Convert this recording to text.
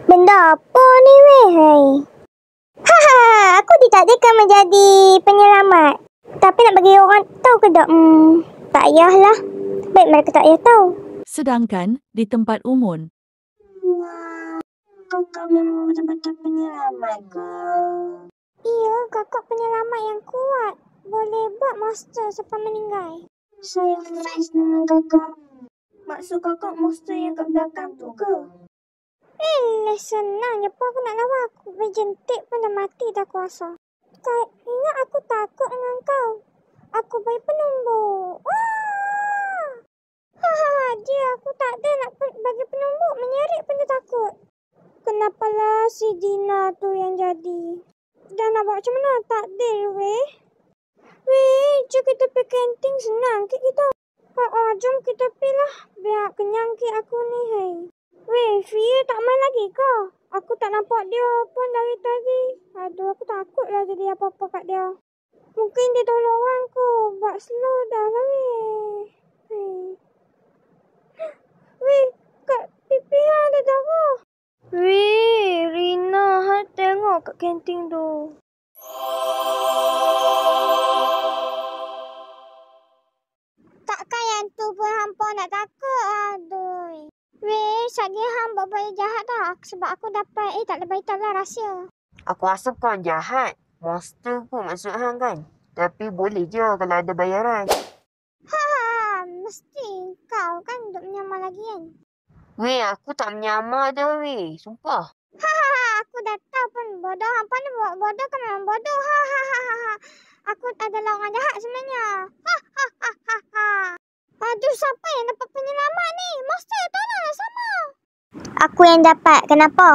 Benda apa ni weh? Hai. Haha, aku ditakdirkan menjadi penyelamat. Tapi nak bagi orang tahu ke tak? Tak payahlah. Baik mereka tak payah tahu. Sedangkan di tempat umum, Wah, kakak memang betul-betul penyelamat ke? Iya, kakak penyelamat yang kuat. Boleh buat monster sampai meninggal. Saya fans dengan kakak. Maksud kakak monster yang kat belakang tu ke? Senangnya pun aku nak lawan. Aku berjentik pun dah mati dah kuasa. Ingat aku takut dengan kau. Aku bayi penumbuk. Wah! Hahaha, dia aku tak ada nak bagi penumbuk. Menyerik pun dia takut. Kenapalah si Dina tu yang jadi? Dah nak buat macam mana? Takdir weh. Weh, jom kita pergi kantin senang ke kita. Jom kita pergi lah. Biar kenyang ke aku ni, hai. Weh, Fia tak main lagi ke? Aku tak nampak dia pun dari tadi. Aduh, aku takut lah jadi apa-apa kat dia. Mungkin dia tolong orang ke. Buat slow dah lah, weh. Weh, kat pipi ada darah. Weh, Rina, tengok kat kantin tu. Takkan yang tu pun hampa nak takut? Aduh. Weh, satgi hang buat bayi jahat tak? Sebab aku dapat, tak boleh beritahu lah rahsia. Aku rasa kau jahat. Monster pun maksud hang kan? Tapi boleh je kalau ada bayaran. Mesti kau kan duk menyamar lagi kan? Weh, aku tak menyamar dah weh. Sumpah. Aku dah tahu pun bodoh. Hampa ni buat bodoh kan memang bodoh. Aku adalah orang jahat sebenarnya. Aduh, siapa yang dapat penyelamat ni? Monster, tolonglah sama. Aku yang dapat. Kenapa?